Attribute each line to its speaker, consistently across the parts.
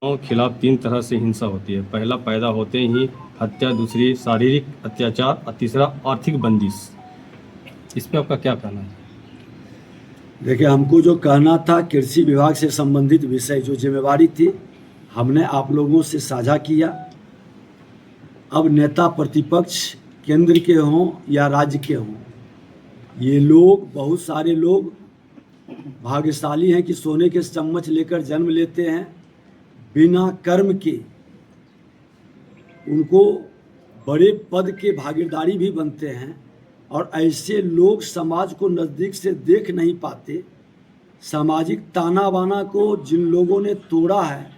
Speaker 1: के खिलाफ तीन तरह से हिंसा होती है। पहला, पैदा होते ही हत्या, दूसरी शारीरिक अत्याचार और तीसरा आर्थिक बंदिश। इस पे आपका क्या कहना है?
Speaker 2: देखिए, हमको जो कहना था, कृषि विभाग से संबंधित विषय जो जिम्मेवारी थी, हमने आप लोगों से साझा किया। अब नेता प्रतिपक्ष केंद्र के हों या राज्य के हों, ये लोग, बहुत सारे लोग भाग्यशाली हैं कि सोने के चम्मच लेकर जन्म लेते हैं। बिना कर्म के उनको बड़े पद के भागीदारी भी बनते हैं, और ऐसे लोग समाज को नज़दीक से देख नहीं पाते। सामाजिक ताना बाना को जिन लोगों ने तोड़ा है,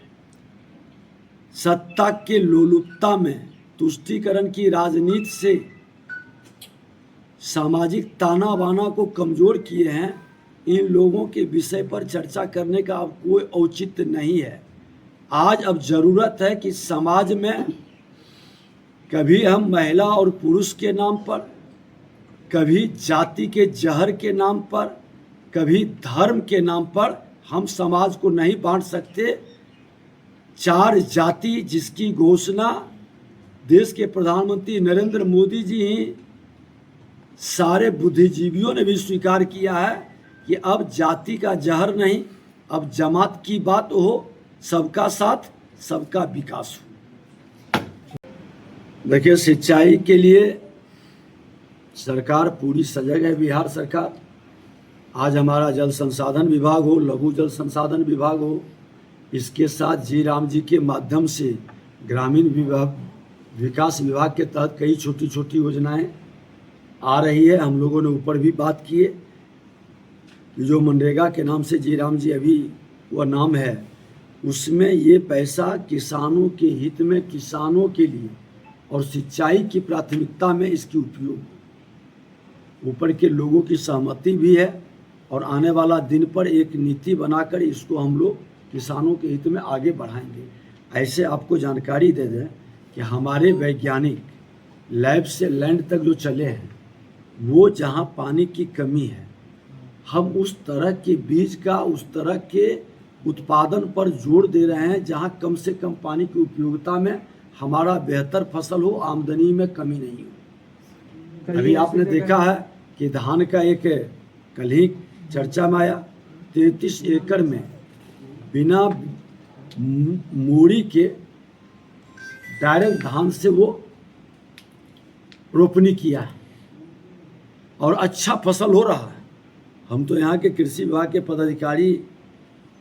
Speaker 2: सत्ता के लोलुपता में तुष्टीकरण की राजनीति से सामाजिक ताना बाना को कमज़ोर किए हैं, इन लोगों के विषय पर चर्चा करने का अब कोई औचित्य नहीं है। आज अब ज़रूरत है कि समाज में कभी हम महिला और पुरुष के नाम पर, कभी जाति के जहर के नाम पर, कभी धर्म के नाम पर हम समाज को नहीं बांट सकते। चार जाति जिसकी घोषणा देश के प्रधानमंत्री नरेंद्र मोदी जी ही, सारे बुद्धिजीवियों ने भी स्वीकार किया है कि अब जाति का जहर नहीं, अब जमात की बात हो, सबका साथ सबका विकास हो। देखिए, सिंचाई के लिए सरकार पूरी सजग है, बिहार सरकार। आज हमारा जल संसाधन विभाग हो, लघु जल संसाधन विभाग हो, इसके साथ जी राम जी के माध्यम से ग्रामीण विकास विभाग के तहत कई छोटी छोटी योजनाएं आ रही है। हम लोगों ने ऊपर भी बात की है कि जो मनरेगा के नाम से जी राम जी अभी वह नाम है, उसमें ये पैसा किसानों के हित में, किसानों के लिए और सिंचाई की प्राथमिकता में इसकी उपयोग, ऊपर के लोगों की सहमति भी है, और आने वाला दिन पर एक नीति बनाकर इसको हम लोग किसानों के हित में आगे बढ़ाएंगे। ऐसे आपको जानकारी दे दें कि हमारे वैज्ञानिक लैब से लैंड तक जो चले हैं, वो जहाँ पानी की कमी है, हम उस तरह के बीज का, उस तरह के उत्पादन पर जोर दे रहे हैं जहाँ कम से कम पानी की उपयोगिता में हमारा बेहतर फसल हो, आमदनी में कमी नहीं हो। अभी आपने देखा है कि धान का एक कल ही चर्चा में आया, 33 एकड़ में बिना मूड़ी के डायरेक्ट धान से वो रोपनी किया है और अच्छा फसल हो रहा है। हम तो यहाँ के कृषि विभाग के पदाधिकारी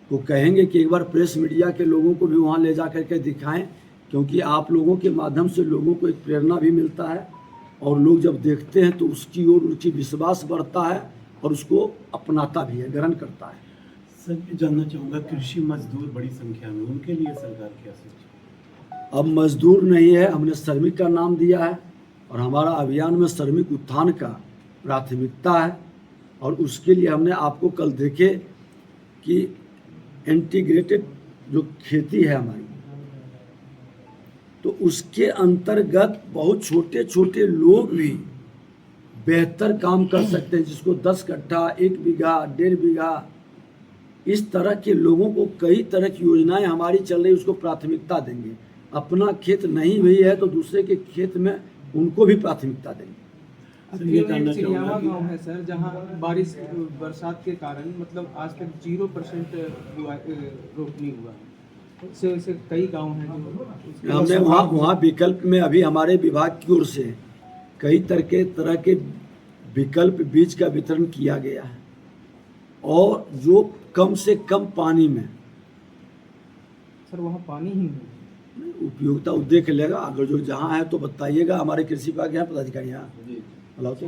Speaker 2: को कहेंगे कि एक बार प्रेस मीडिया के लोगों को भी वहाँ ले जा करके दिखाएं, क्योंकि आप लोगों के माध्यम से लोगों को एक प्रेरणा भी मिलता है, और लोग जब देखते हैं तो उसकी ओर उनकी विश्वास बढ़ता है और उसको अपनाता भी है, ग्रहण करता है।
Speaker 3: सर, मैं जानना चाहूँगा, कृषि मजदूर बड़ी संख्या में, उनके लिए सरकार क्या सोचे?
Speaker 2: अब मजदूर नहीं है, हमने श्रमिक का नाम दिया है, और हमारा अभियान में श्रमिक उत्थान का प्राथमिकता है। और उसके लिए हमने आपको कल देखे कि इंटीग्रेटेड जो खेती है हमारी, तो उसके अंतर्गत बहुत छोटे छोटे लोग भी बेहतर काम कर सकते हैं, जिसको 10 कट्ठा, 1 बीघा, 1.5 बीघा, इस तरह के लोगों को कई तरह की योजनाएं हमारी चल रही, उसको प्राथमिकता देंगे। अपना खेत नहीं भी है तो दूसरे के खेत में उनको भी प्राथमिकता देंगे।
Speaker 4: चिड़ियावा गांव है सर, जहां बारिश बरसात के कारण मतलब आज तक 0% रोपनी हुआ है। से कई गांव हैं जो
Speaker 2: हमने वहाँ विकल्प में अभी हमारे विभाग की ओर से कई तरह के विकल्प बीज का वितरण किया गया है, और जो कम से कम पानी में,
Speaker 4: सर वहाँ पानी ही नहीं,
Speaker 2: उपयोगिता देख लेगा। अगर जो जहाँ है तो बताइएगा, हमारे कृषि विभाग यहाँ पदाधिकारी यहाँ बुलाओ तो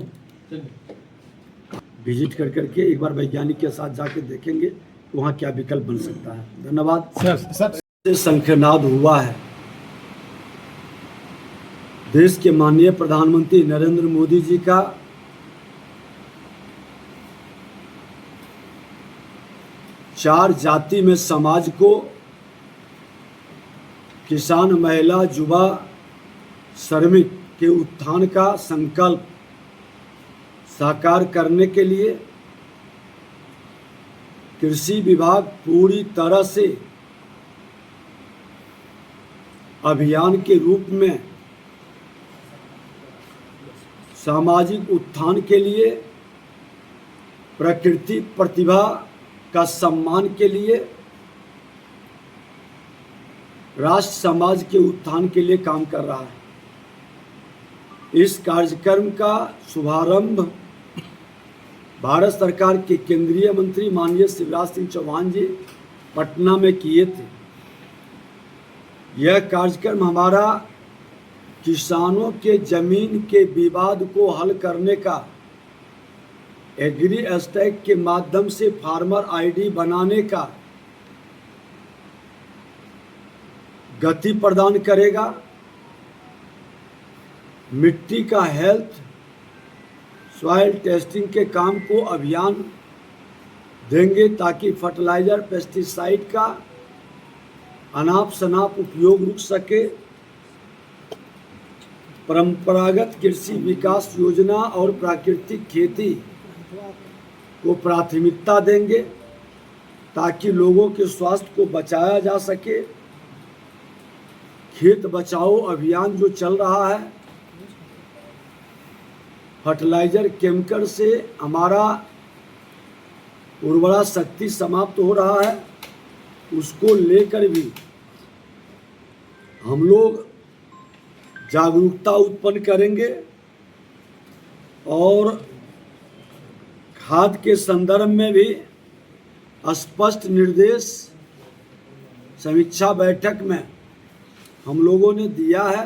Speaker 2: विजिट कर करके एक बार वैज्ञानिक के साथ जाके देखेंगे वहाँ क्या विकल्प बन सकता है। धन्यवाद सर। शंखनाद हुआ है देश के माननीय प्रधानमंत्री नरेंद्र मोदी जी का चार जाति में समाज को, किसान, महिला, युवा, श्रमिक के उत्थान का संकल्प साकार करने के लिए कृषि विभाग पूरी तरह से अभियान के रूप में सामाजिक उत्थान के लिए, प्रकृति प्रतिभा का सम्मान के लिए, राष्ट्र समाज के उत्थान के लिए काम कर रहा है। इस कार्यक्रम का शुभारंभ भारत सरकार के केंद्रीय मंत्री माननीय शिवराज सिंह चौहान जी पटना में किए थे। यह कार्यक्रम हमारा किसानों के जमीन के विवाद को हल करने का, एग्री एस्टेक के माध्यम से फार्मर आईडी बनाने का गति प्रदान करेगा। मिट्टी का हेल्थ सॉइल टेस्टिंग के काम को अभियान देंगे ताकि फर्टिलाइजर पेस्टिसाइड का अनाप शनाप उपयोग रुक सके। परंपरागत कृषि विकास योजना और प्राकृतिक खेती को प्राथमिकता देंगे ताकि लोगों के स्वास्थ्य को बचाया जा सके। खेत बचाओ अभियान जो चल रहा है, फर्टिलाइजर केमिकल से हमारा उर्वरा शक्ति समाप्त हो रहा है, उसको लेकर भी हम लोग जागरूकता उत्पन्न करेंगे और खाद के संदर्भ में भी स्पष्ट निर्देश समीक्षा बैठक में हम लोगों ने दिया है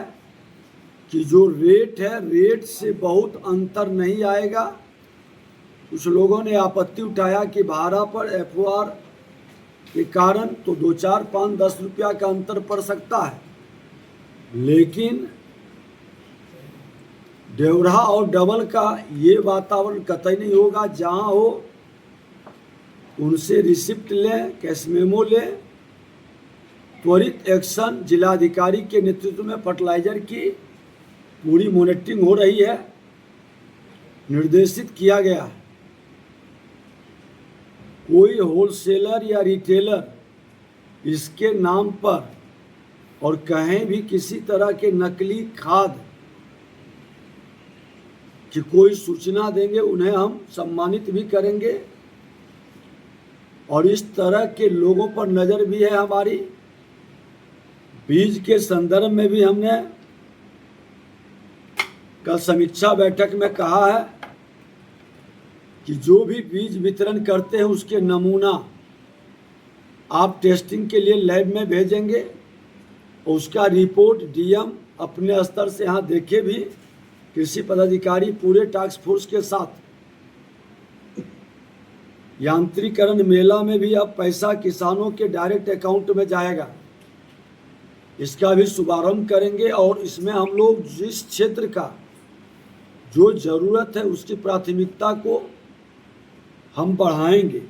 Speaker 2: कि जो रेट है, रेट से बहुत अंतर नहीं आएगा। कुछ लोगों ने आपत्ति उठाया कि भाड़ा पर एफओआर के कारण तो 2, 4, 5, 10 रुपया का अंतर पड़ सकता है, लेकिन डेवढ़ा और डबल का ये वातावरण कतई नहीं होगा। जहाँ हो उनसे रिसिप्ट लें, कैश मेमो लें। त्वरित एक्शन जिलाधिकारी के नेतृत्व में फर्टिलाइजर की पूरी मॉनिटरिंग हो रही है, निर्देशित किया गया है। कोई होलसेलर या रिटेलर इसके नाम पर और कहीं भी किसी तरह के नकली खाद की कोई सूचना देंगे, उन्हें हम सम्मानित भी करेंगे। और इस तरह के लोगों पर नज़र भी है हमारी। बीज के संदर्भ में भी हमने कल समीक्षा बैठक में कहा है कि जो भी बीज वितरण करते हैं उसके नमूना आप टेस्टिंग के लिए लैब में भेजेंगे और उसका रिपोर्ट डीएम अपने स्तर से यहाँ देखे भी, कृषि पदाधिकारी पूरे टास्क फोर्स के साथ। यांत्रिकरण मेला में भी अब पैसा किसानों के डायरेक्ट अकाउंट में जाएगा, इसका भी शुभारंभ करेंगे। और इसमें हम लोग जिस क्षेत्र का जो ज़रूरत है उसकी प्राथमिकता को हम बढ़ाएंगे।